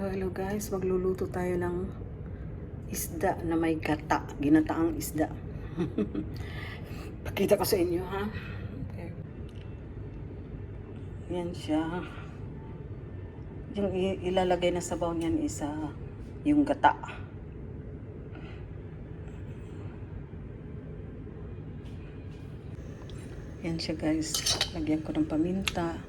Hello guys, magluluto tayo ng isda na may gata, ginataang isda. Pakita ko sa inyo ha. Okay. Yan siya. Yung ilalagay na sabaw niyan is yung gata. Yan siya guys. Lagyan ko ng paminta.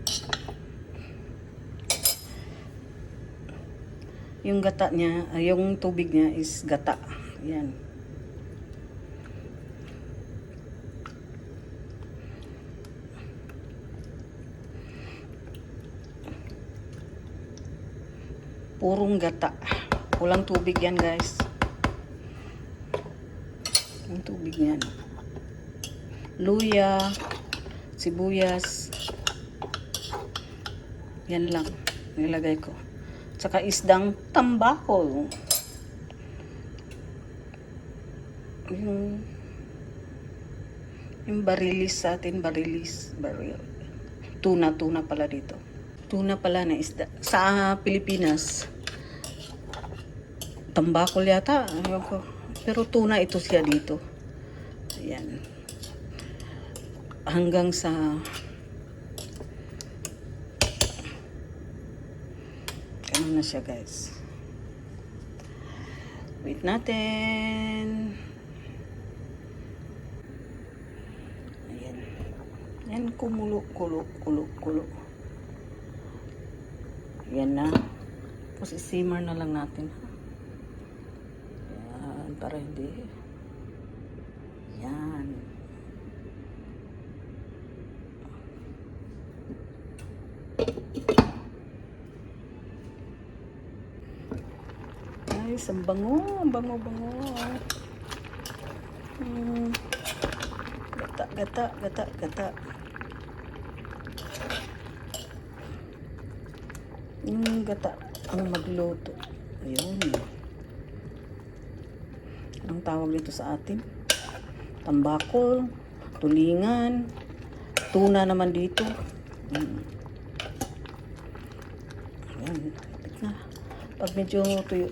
Yung gata niya, yung tubig niya is gata. Yan. Purong gata. Walang tubig yan guys. Yung tubig niyan. Luya, sibuyas. Yan lang. Nilagay ko. Saka isdang tambako. Yung barilis sa atin, barilis. Tuna pala dito. Tuna pala na isda. Sa Pilipinas, tambako yata. Pero tuna ito siya dito. Ayan. Hanggang sa ano na siya guys. Wait natin. Ayan. Ayan, kumulo. Ayan na. Tapos simmer na lang natin. Ayan, para hindi. Ayan. Guys, ang bango. Gata. Yung gata ang magluto. Ayun. Anong tawag dito sa atin? Tambako, tulingan, tuna naman dito. Ayan. Na. Pag medyo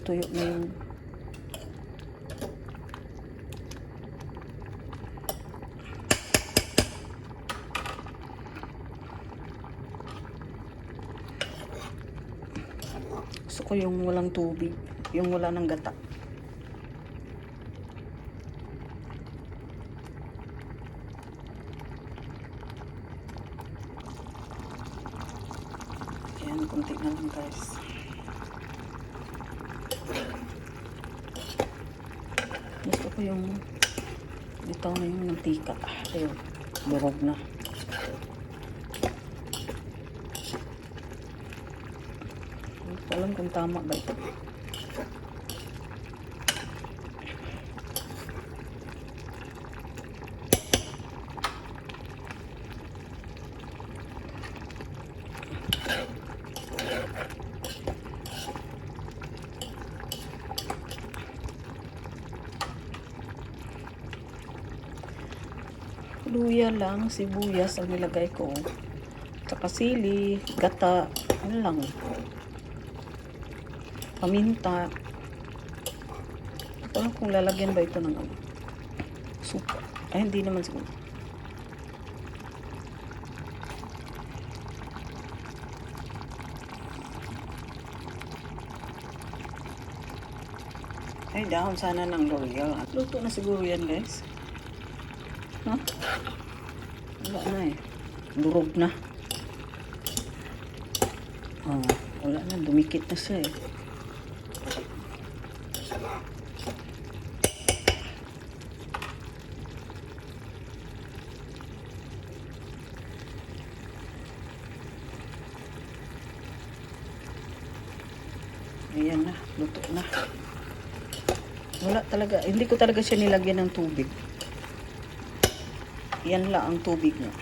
tuyo na yung gusto ko yung walang tubig, yung wala ng gata. Ayan, kunti na lang guys. Gusto ko yung bitaw na yung mantika. Ayun, durog na. Hindi ko alam kung tama ba ito. Luya lang, sibuyas ang nilagay ko. Tsaka sili, gata, ano lang. Paminta. Ito lang kung lalagyan ba ito ng soup. Ay, hindi naman siguro. Ay, dahon sana ng L'Oreal. Luto na siguro yan, guys. Huh? Wala na eh. Durog na. Oh, wala na. Dumikit na siya eh. Ayan na. Luto na. Wala talaga. Hindi ko talaga siya nilagyan ng tubig. Yan lang ang tubig niya.